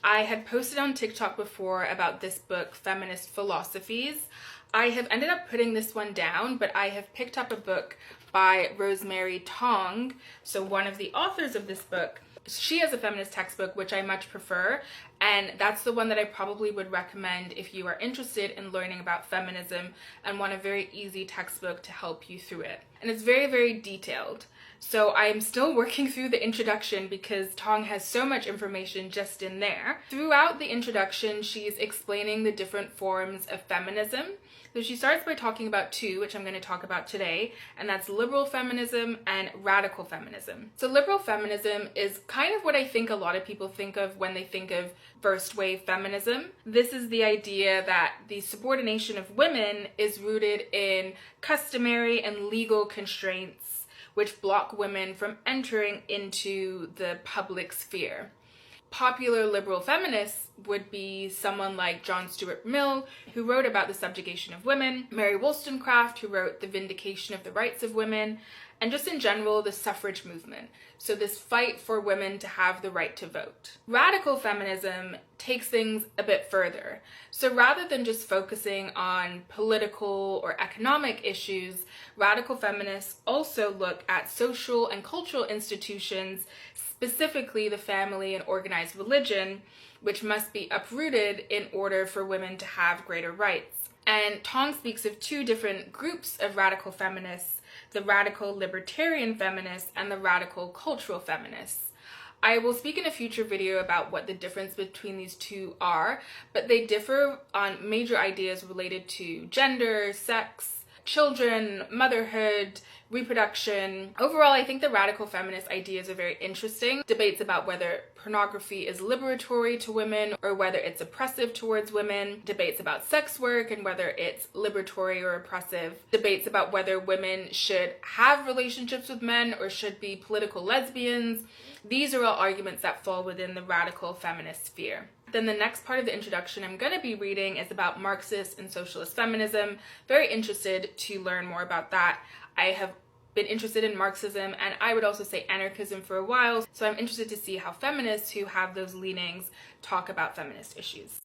I had posted on TikTok before about this book, Feminist Philosophies. I have ended up putting this one down, but I have picked up a book by Rosemary Tong, so one of the authors of this book. She has a feminist textbook, which I much prefer, and that's the one that I probably would recommend if you are interested in learning about feminism and want a very easy textbook to help you through it. And it's very, very detailed. So I am still working through the introduction because Tong has so much information just in there. Throughout the introduction, she's explaining the different forms of feminism. So she starts by talking about two, which I'm going to talk about today, and that's liberal feminism and radical feminism. So liberal feminism is kind of what I think a lot of people think of when they think of first wave feminism. This is the idea that the subordination of women is rooted in customary and legal constraints which block women from entering into the public sphere. Popular liberal feminists would be someone like John Stuart Mill, who wrote about the subjugation of women, Mary Wollstonecraft, who wrote The Vindication of the Rights of Women, and just in general, the suffrage movement. So this fight for women to have the right to vote. Radical feminism takes things a bit further. So rather than just focusing on political or economic issues, radical feminists also look at social and cultural institutions, specifically the family and organized religion, which must be uprooted in order for women to have greater rights. And Tong speaks of two different groups of radical feminists: the radical libertarian feminists and the radical cultural feminists. I will speak in a future video about what the difference between these two are, but they differ on major ideas related to gender, sex, children, motherhood, reproduction. Overall, I think the radical feminist ideas are very interesting. Debates about whether pornography is liberatory to women or whether it's oppressive towards women. Debates about sex work and whether it's liberatory or oppressive. Debates about whether women should have relationships with men or should be political lesbians. These are all arguments that fall within the radical feminist sphere. Then the next part of the introduction I'm going to be reading is about Marxist and socialist feminism. Very interested to learn more about that. I have been interested in Marxism and I would also say anarchism for a while, so I'm interested to see how feminists who have those leanings talk about feminist issues.